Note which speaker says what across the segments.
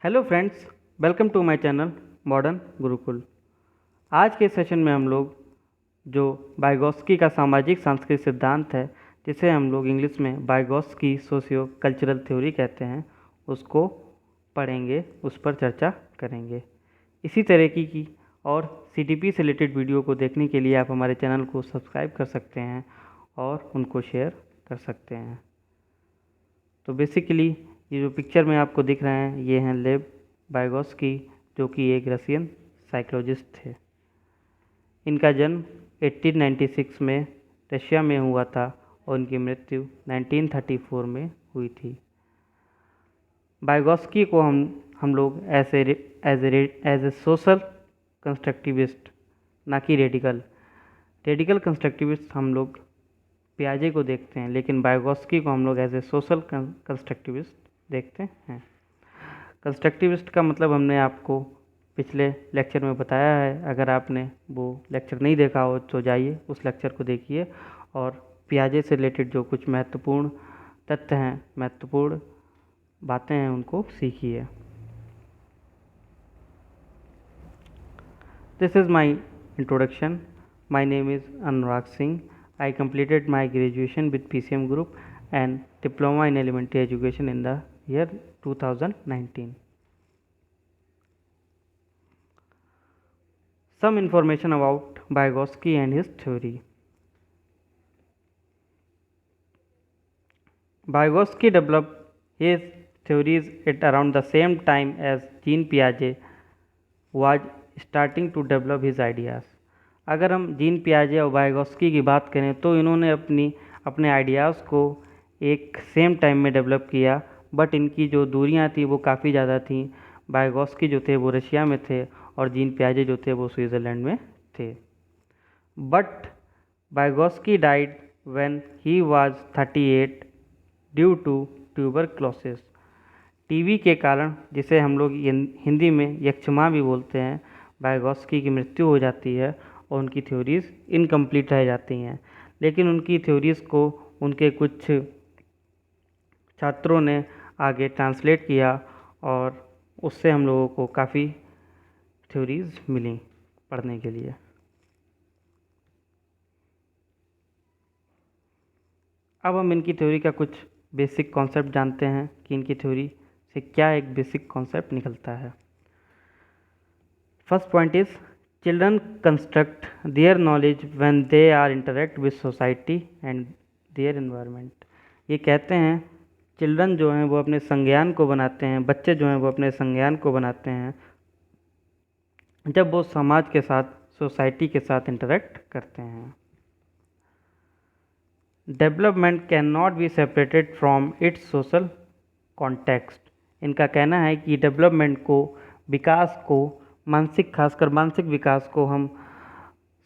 Speaker 1: Hello friends, welcome to my channel modern Gurukul. आज के session में हम लोग जो वाइगोत्स्की का सामाजिक सांस्कृतिक सिद्धांत है, जिसे हम लोग इंग्लिश में वाइगोत्स्की सोशियो कल्चरल थ्योरी कहते हैं, उसको पढ़ेंगे, उस पर चर्चा करेंगे। इसी तरह की और सीटीपी से रिलेटेड वीडियो को देखने के लिए आप हमारे चैनल को सब्सक्राइब कर सकते हैं और उनको शेयर कर सकते हैं। तो बेसिकली ये जो पिक्चर में आपको दिख रहे हैं, ये हैं लेव वाइगोत्स्की, जो कि एक रशियन साइकोलॉजिस्ट थे। इनका जन्म 1896 में रशिया में हुआ था और इनकी मृत्यु 1934 में हुई थी। वाइगोत्स्की को हम लोग एज ए सोशल कंस्ट्रक्टिविस्ट, ना कि रेडिकल कंस्ट्रक्टिविस्ट हम लोग पियाजे को देखते हैं, लेकिन वाइगोत्स्की को हम लोग एज ए सोशल कंस्ट्रक्टिविस्ट देखते हैं। कंस्ट्रक्टिविस्ट का मतलब हमने आपको पिछले लेक्चर में बताया है। अगर आपने वो लेक्चर नहीं देखा हो तो जाइए उस लेक्चर को देखिए और पियाजे से रिलेटेड जो कुछ महत्वपूर्ण तथ्य हैं, महत्वपूर्ण बातें हैं, उनको सीखिए। This is my introduction. My name is Anurag Singh. I completed my graduation with PCM group and diploma in elementary education in the year 2019. Some information about Vygotsky and his theory. Vygotsky developed his theories at around the same time as Jean Piaget was starting to develop his ideas. अगर हम gene पियाजे और Vygotsky की बात करें तो इन्होंने अपने ideas को एक सेम टाइम में डेवलप किया, बट इनकी जो दूरियां थी वो काफ़ी ज़्यादा थी। वाइगोत्स्की जो थे वो रशिया में थे और जीन पियाजे जो थे वो स्विट्ज़रलैंड में थे। But Vygotsky died when he was 38 due to tuberculosis. TB के कारण, जिसे हम लोग हिंदी में यक्ष्मा भी बोलते हैं, वाइगोत्स्की की मृत्यु हो जाती है और उनकी थ्योरीज़ इनकम्प्लीट रह जाती हैं। लेकिन उनकी थ्योरीज़ को उनके कुछ छात्रों ने आगे ट्रांसलेट किया और उससे हम लोगों को काफ़ी थ्योरीज़ मिली पढ़ने के लिए। अब हम इनकी थ्योरी का कुछ बेसिक कॉन्सेप्ट जानते हैं कि इनकी थ्योरी से क्या एक बेसिक कॉन्सेप्ट निकलता है। First point is Children construct their knowledge when they are interact with society and their environment. ये कहते हैं चिल्ड्रन जो हैं वो अपने संज्ञान को बनाते हैं, बच्चे जो हैं वो अपने संज्ञान को बनाते हैं जब वो समाज के साथ, सोसाइटी के साथ इंटरेक्ट करते हैं। Development can not be separated from its social context. इनका कहना है कि डेवलपमेंट को, विकास को, खासकर मानसिक विकास को हम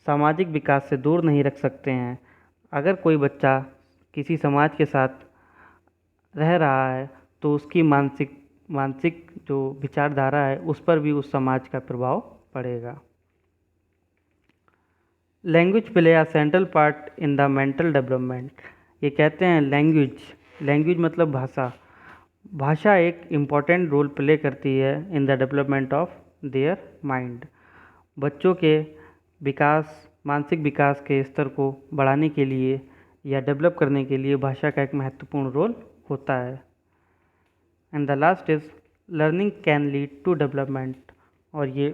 Speaker 1: सामाजिक विकास से दूर नहीं रख सकते हैं। अगर कोई बच्चा किसी समाज के साथ रह रहा है तो उसकी मानसिक जो विचारधारा है उस पर भी उस समाज का प्रभाव पड़ेगा। Language play a central part in the mental development. ये कहते हैं लैंग्वेज मतलब भाषा एक इम्पॉर्टेंट रोल प्ले करती है इन the development of their mind. बच्चों के विकास, मानसिक विकास के स्तर को बढ़ाने के लिए या डेवलप करने के लिए भाषा का एक महत्वपूर्ण रोल होता है। And the last is learning can lead to development. और ये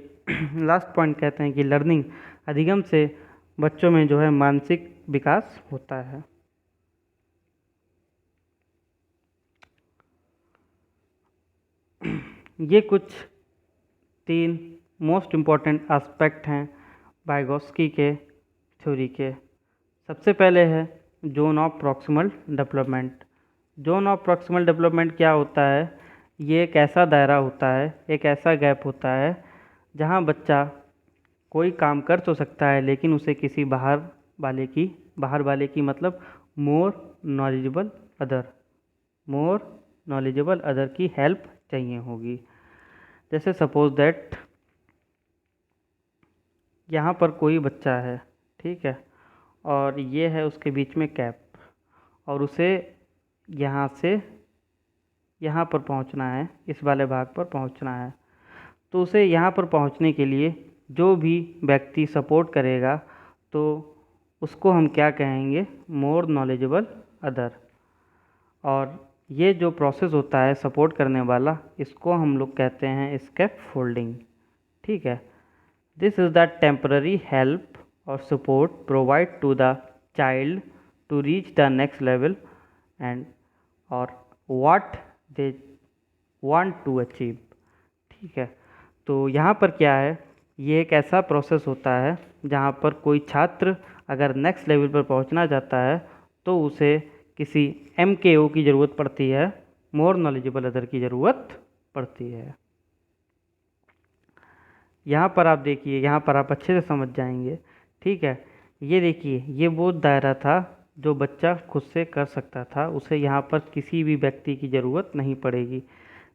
Speaker 1: लास्ट पॉइंट कहते हैं कि लर्निंग, अधिगम से बच्चों में जो है मानसिक विकास होता है। ये कुछ 3 मोस्ट इम्पॉर्टेंट एस्पेक्ट हैं वाइगोत्स्की के थ्योरी के। सबसे पहले है zone of proximal development. Zone of proximal development क्या होता है? ये एक ऐसा दायरा होता है, एक ऐसा गैप होता है जहाँ बच्चा कोई काम कर तो सकता है लेकिन उसे किसी बाहर वाले की मतलब मोर नॉलेजेबल अदर की हेल्प चाहिए होगी। जैसे सपोज दैट यहाँ पर कोई बच्चा है, ठीक है, और ये है उसके बीच में कैप, और उसे यहाँ से यहाँ पर पहुँचना है, इस वाले भाग पर पहुँचना है। तो उसे यहाँ पर पहुँचने के लिए जो भी व्यक्ति सपोर्ट करेगा तो उसको हम क्या कहेंगे, मोर नॉलेजेबल अदर। और ये जो प्रोसेस होता है सपोर्ट करने वाला, इसको हम लोग कहते हैं स्कैफोल्डिंग। ठीक है, this is the temporary help और support provide to the child to reach the next level and और what they want to achieve. ठीक है, तो यहाँ पर क्या है, ये एक ऐसा प्रोसेस होता है जहाँ पर कोई छात्र अगर नेक्स्ट लेवल पर पहुँचना चाहता है तो उसे किसी MKO की ज़रूरत पड़ती है, मोर नॉलेजेबल अदर की ज़रूरत पड़ती है। यहाँ पर आप देखिए, यहाँ पर आप अच्छे से समझ जाएंगे। ठीक है, ये देखिए, ये वो दायरा था जो बच्चा खुद से कर सकता था, उसे यहाँ पर किसी भी व्यक्ति की ज़रूरत नहीं पड़ेगी।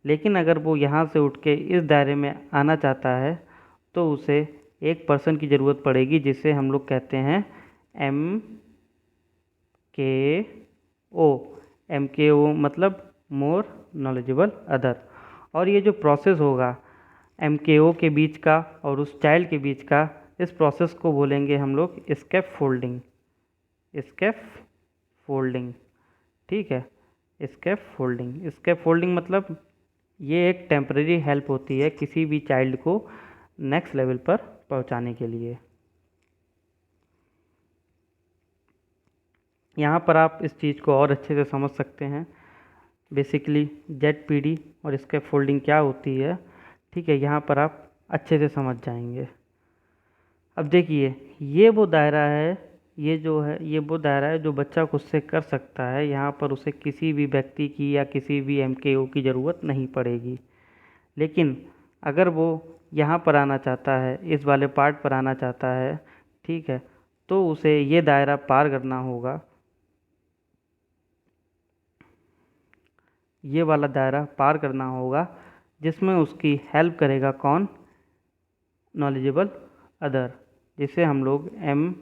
Speaker 1: लेकिन अगर वो यहाँ से उठ के इस दायरे में आना चाहता है तो उसे एक पर्सन की ज़रूरत पड़ेगी जिसे हम लोग कहते हैं MKO। MKO मतलब मोर नॉलेजेबल अदर। और ये जो प्रोसेस होगा MKO के बीच का और उस चाइल्ड के बीच का, इस प्रोसेस को बोलेंगे हम लोग स्कैफोल्डिंग। स्कैफोल्डिंग, ठीक है, स्कैफोल्डिंग। स्कैफोल्डिंग मतलब ये एक टेम्पररी हेल्प होती है किसी भी चाइल्ड को नेक्स्ट लेवल पर पहुंचाने के लिए। यहाँ पर आप इस चीज़ को और अच्छे से समझ सकते हैं। बेसिकली ZPD और स्कैफोल्डिंग क्या होती है, ठीक है, यहाँ पर आप अच्छे से समझ जाएंगे। अब देखिए, ये वो दायरा है, ये वो दायरा है जो बच्चा खुद से कर सकता है। यहाँ पर उसे किसी भी व्यक्ति की या किसी भी MKO की ज़रूरत नहीं पड़ेगी। लेकिन अगर वो यहाँ पर आना चाहता है, इस वाले पार्ट पर आना चाहता है, ठीक है, तो उसे ये दायरा पार करना होगा। ये वाला दायरा पार करना होगा जिसमें उसकी हेल्प करेगा कौन, नॉलेजेबल अदर, जिसे हम लोग MKO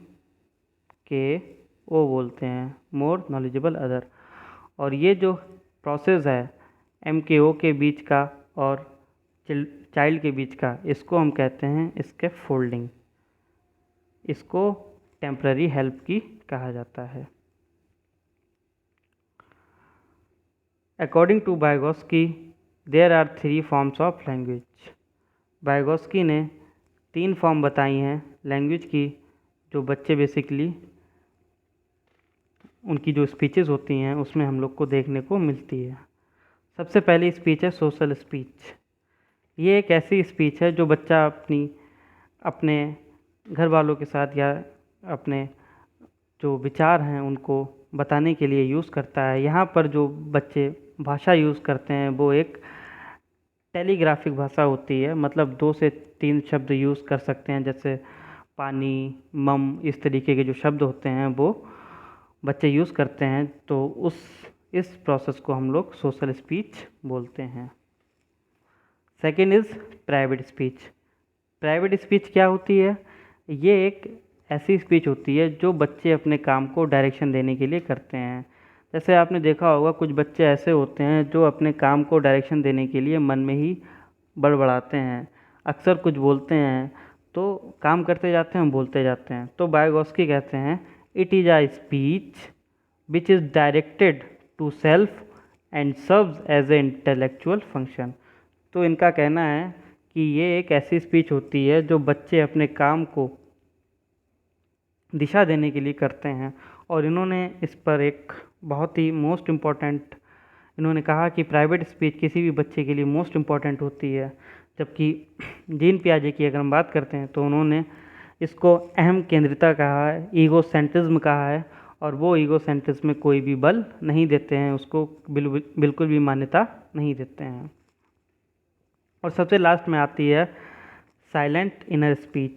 Speaker 1: बोलते हैं, मोर नॉलेजेबल अदर। और ये जो प्रोसेस है MKO के बीच का और चाइल्ड के बीच का, इसको हम कहते हैं स्कैफोल्डिंग। इसको टेम्पररी हेल्प की कहा जाता है। According to Vygotsky, there are 3 forms of language. Vygotsky ने 3 फॉर्म बताई हैं लैंग्वेज की, जो बच्चे बेसिकली उनकी जो स्पीचेस होती हैं उसमें हम लोग को देखने को मिलती है। सबसे पहली स्पीच है सोशल स्पीच। ये एक ऐसी स्पीच है जो बच्चा अपने घर वालों के साथ या अपने जो विचार हैं उनको बताने के लिए यूज़ करता है। यहाँ पर जो बच्चे भाषा यूज़ करते हैं वो एक टेलीग्राफिक भाषा होती है, मतलब 2 से 3 शब्द यूज़ कर सकते हैं, जैसे पानी, मम, इस तरीके के जो शब्द होते हैं वो बच्चे यूज़ करते हैं। तो इस प्रोसेस को हम लोग सोशल स्पीच बोलते हैं। Second is private speech. Private speech क्या होती है, ये एक ऐसी स्पीच होती है जो बच्चे अपने काम को डायरेक्शन देने के लिए करते हैं। जैसे आपने देखा होगा कुछ बच्चे ऐसे होते हैं जो अपने काम को डायरेक्शन देने के लिए मन में ही बड़बड़ाते हैं, अक्सर कुछ बोलते हैं, तो काम करते जाते हैं, बोलते जाते हैं। तो वाइगोत्स्की कहते हैं it is a speech which is directed to self and serves as a intellectual function. तो इनका कहना है कि ये एक ऐसी स्पीच होती है जो बच्चे अपने काम को दिशा देने के लिए करते हैं। और इन्होंने इस पर एक बहुत ही मोस्ट इम्पॉर्टेंट, इन्होंने कहा कि प्राइवेट स्पीच किसी भी बच्चे के लिए मोस्ट इम्पॉर्टेंट होती है। जबकि जीन पियाजे की अगर हम बात करते हैं तो उन्होंने इसको अहम केंद्रिता कहा है, ईगोसेंट्रिज्म कहा है, और वो ईगोसेंट्रिज्म में कोई भी बल नहीं देते हैं, उसको बिल्कुल भी मान्यता नहीं देते हैं। और सबसे लास्ट में आती है silent inner speech.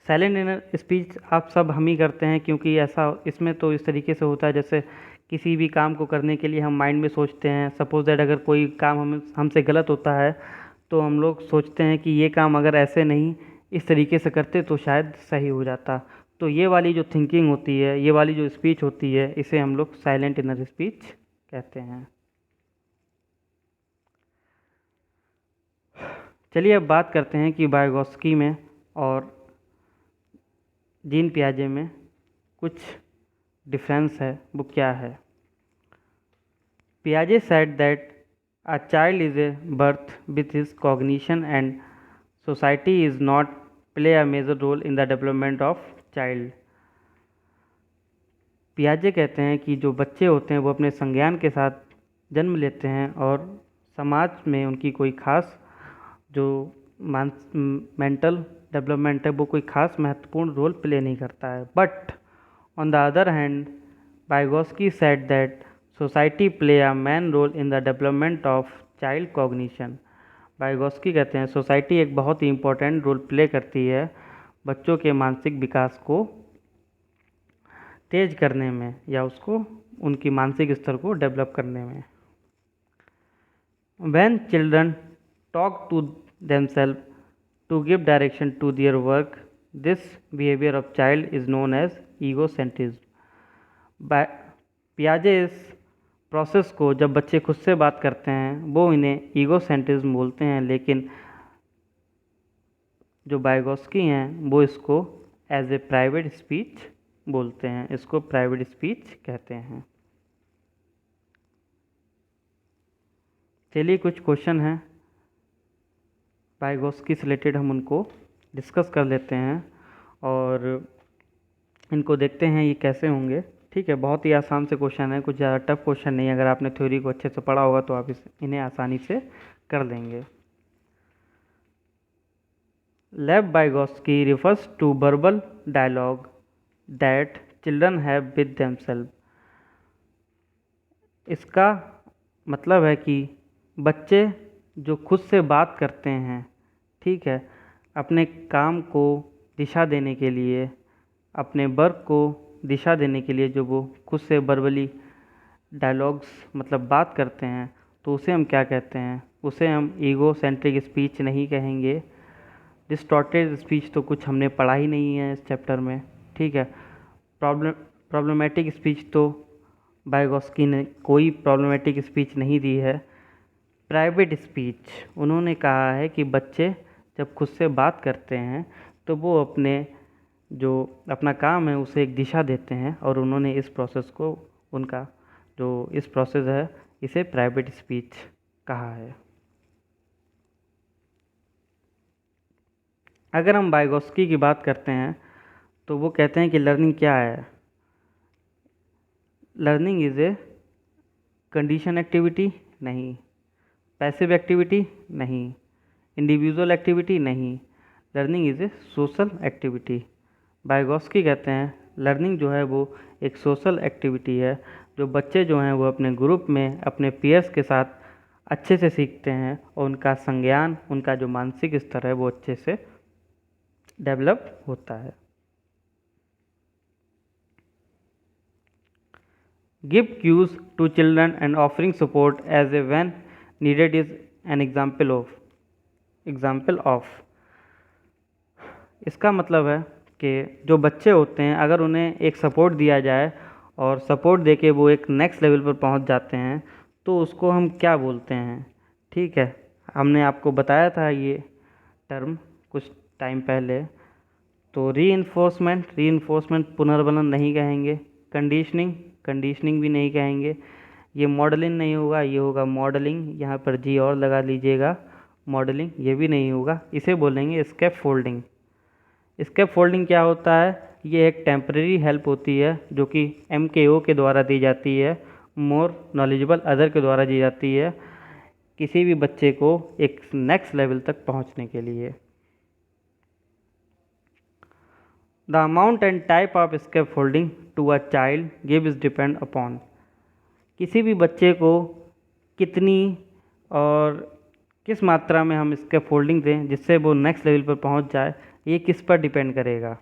Speaker 1: Silent inner speech आप सब हम ही करते हैं, क्योंकि ऐसा इसमें तो इस तरीके से होता है जैसे किसी भी काम को करने के लिए हम माइंड में सोचते हैं। सपोज दैट अगर कोई काम हमसे गलत होता है तो हम लोग सोचते हैं कि ये काम अगर ऐसे नहीं इस तरीके से करते तो शायद सही हो जाता। तो ये वाली जो थिंकिंग होती है, ये वाली जो स्पीच होती है, इसे हम लोग साइलेंट इनर स्पीच कहते हैं। चलिए अब बात करते हैं कि वाइगोत्स्की में और जीन पियाजे में कुछ डिफरेंस है, वो क्या है। पियाजे said that a child is a birth with his cognition and society is not play a major role in the development of child। पियाजे कहते हैं कि जो बच्चे होते हैं वो अपने संज्ञान के साथ जन्म लेते हैं और समाज में उनकी कोई खास जो मेंटल डेवलपमेंट है वो कोई खास महत्वपूर्ण रोल प्ले नहीं करता है। But on the other hand Vygotsky said that society play a main role in the development of child cognition. Vygotsky कहते हैं सोसाइटी एक बहुत ही इम्पोर्टेंट रोल प्ले करती है बच्चों के मानसिक विकास को तेज करने में या उसको उनकी मानसिक स्तर को डेवलप करने में। When children talk to themselves to give direction to their work, this behavior of child is known as egocentrism। पियाजे इस प्रोसेस को, जब बच्चे खुद से बात करते हैं, वो इन्हें ईगोसेंट्रिज्म बोलते हैं, लेकिन जो वाइगोत्स्की हैं वो इसको एज ए प्राइवेट स्पीच बोलते हैं, इसको प्राइवेट स्पीच कहते हैं। चलिए कुछ क्वेश्चन हैं वाइगोत्स्की से रिलेटेड, हम उनको डिस्कस कर लेते हैं और इनको देखते हैं ये कैसे होंगे। ठीक है, बहुत ही आसान से क्वेश्चन है, कुछ ज़्यादा टफ क्वेश्चन नहीं है। अगर आपने थ्योरी को अच्छे से पढ़ा होगा तो आप इन्हें आसानी से कर लेंगे। Lev Vygotsky refers to verbal dialogue that children have with themselves. इसका मतलब है कि बच्चे जो खुद से बात करते हैं, ठीक है, अपने काम को दिशा देने के लिए, अपने वर्क को दिशा देने के लिए जो वो खुद से वर्बली डायलॉग्स मतलब बात करते हैं, तो उसे हम क्या कहते हैं? उसे हम ईगो सेंट्रिक स्पीच नहीं कहेंगे। डिस्टॉर्टेड स्पीच तो कुछ हमने पढ़ा ही नहीं है इस चैप्टर में। ठीक है, प्रॉब्लमेटिक स्पीच तो वाइगोत्स्की ने कोई प्रॉब्लमेटिक स्पीच नहीं दी है। प्राइवेट स्पीच उन्होंने कहा है कि बच्चे जब खुद से बात करते हैं तो वो अपने जो अपना काम है उसे एक दिशा देते हैं, और उन्होंने इस प्रोसेस को, उनका जो इस प्रोसेस है, इसे प्राइवेट स्पीच कहा है। अगर हम वाइगोत्स्की की बात करते हैं तो वो कहते हैं कि लर्निंग क्या है? Learning is a condition activity नहीं, पैसिव एक्टिविटी नहीं, इंडिविजुअल एक्टिविटी नहीं, learning is a social activity. Vygotsky कहते हैं लर्निंग जो है वो एक सोशल एक्टिविटी है, जो बच्चे जो हैं वो अपने ग्रुप में अपने पीयर्स के साथ अच्छे से सीखते हैं और उनका संज्ञान, उनका जो मानसिक स्तर है वो अच्छे से डेवलप होता है। Give cues to children and offering support as a when needed is an example of. इसका मतलब है कि जो बच्चे होते हैं, अगर उन्हें एक सपोर्ट दिया जाए और सपोर्ट देके वो एक नेक्स्ट लेवल पर पहुंच जाते हैं तो उसको हम क्या बोलते हैं? ठीक है, हमने आपको बताया था ये टर्म कुछ टाइम पहले। तो रीइंफोर्समेंट पुनर्बलन नहीं कहेंगे, कंडीशनिंग भी नहीं कहेंगे, ये मॉडलिंग नहीं होगा, ये होगा मॉडलिंग, यहाँ पर जी और लगा लीजिएगा, मॉडलिंग ये भी नहीं होगा, इसे बोलेंगे स्केप फोल्डिंग। स्केप फोल्डिंग क्या होता है? ये एक टेम्परेरी हेल्प होती है जो कि MKO के द्वारा दी जाती है, मोर नॉलेजेबल अदर के द्वारा दी जाती है, किसी भी बच्चे को एक नेक्स्ट लेवल तक पहुंचने के लिए। The amount and type of scaffolding to a child give is depend upon. किसी भी बच्चे को कितनी और किस मात्रा में हम स्केप फोल्डिंग दें जिससे वो नेक्स्ट लेवल पर पहुंच जाए, ये किस पर डिपेंड करेगा?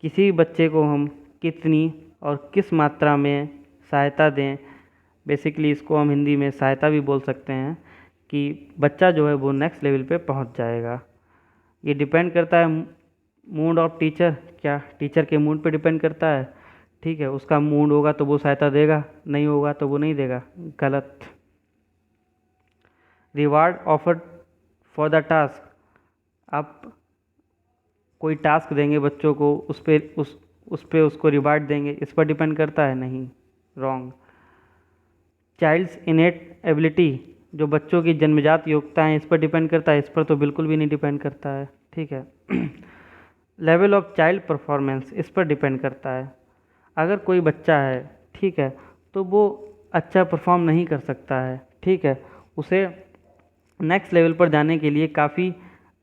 Speaker 1: किसी भी बच्चे को हम कितनी और किस मात्रा में सहायता दें, बेसिकली इसको हम हिंदी में सहायता भी बोल सकते हैं, कि बच्चा जो है वो नेक्स्ट लेवल पे पहुंच जाएगा। ये डिपेंड करता है मूड ऑफ टीचर, क्या टीचर के मूड पे डिपेंड करता है। ठीक है, उसका मूड होगा तो वो सहायता देगा, नहीं होगा तो वो नहीं देगा, गलत। Reward offered for the task, आप कोई टास्क देंगे बच्चों को, उस पे उसको रिवार्ड देंगे, इस पर डिपेंड करता है? नहीं, रॉन्ग। चाइल्ड्स इनेट एबिलिटी, जो बच्चों की जन्मजात योग्यता है, इस पर डिपेंड करता है? इस पर तो बिल्कुल भी नहीं डिपेंड करता है, ठीक है। लेवल ऑफ चाइल्ड परफॉर्मेंस, इस पर डिपेंड करता है। अगर कोई बच्चा है, ठीक है, तो वो अच्छा परफॉर्म नहीं कर सकता है, ठीक है, उसे नेक्स्ट लेवल पर जाने के लिए काफ़ी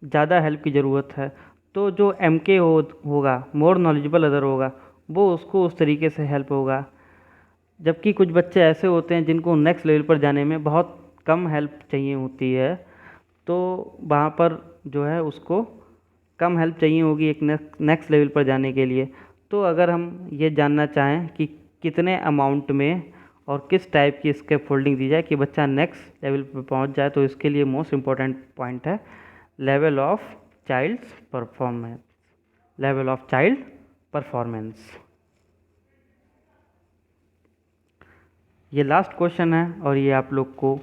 Speaker 1: ज़्यादा हेल्प की ज़रूरत है। तो जो MK होगा, मोर नॉलेजेबल अदर होगा, वो उसको उस तरीके से हेल्प होगा। जबकि कुछ बच्चे ऐसे होते हैं जिनको नेक्स्ट लेवल पर जाने में बहुत कम हेल्प चाहिए होती है, तो वहाँ पर जो है उसको कम हेल्प चाहिए होगी एक नेक्स्ट लेवल पर जाने के लिए। तो अगर हम ये जानना चाहें कि कितने अमाउंट में और किस टाइप की स्केप फोल्डिंग दी जाए कि बच्चा नेक्स्ट लेवल पर पहुंच जाए, तो इसके लिए मोस्ट इम्पॉर्टेंट पॉइंट है level of child performance. Level of child performance. ये लास्ट क्वेश्चन है और ये आप लोग को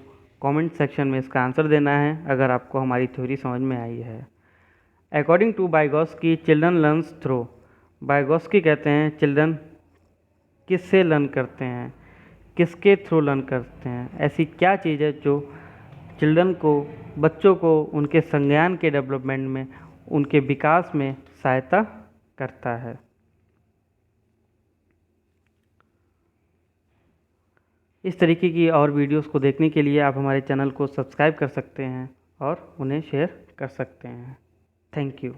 Speaker 1: कमेंट सेक्शन में इसका आंसर देना है अगर आपको हमारी थ्योरी समझ में आई है। According to Vygotsky, children learns through. Vygotsky कहते हैं चिल्ड्रन किससे लर्न करते हैं, किसके थ्रू लर्न करते हैं? ऐसी क्या चीज़ है जो चिल्ड्रन को, बच्चों को उनके संज्ञान के डेवलपमेंट में, उनके विकास में सहायता करता है? इस तरीके की और वीडियोस को देखने के लिए आप हमारे चैनल को सब्सक्राइब कर सकते हैं और उन्हें शेयर कर सकते हैं। Thank you.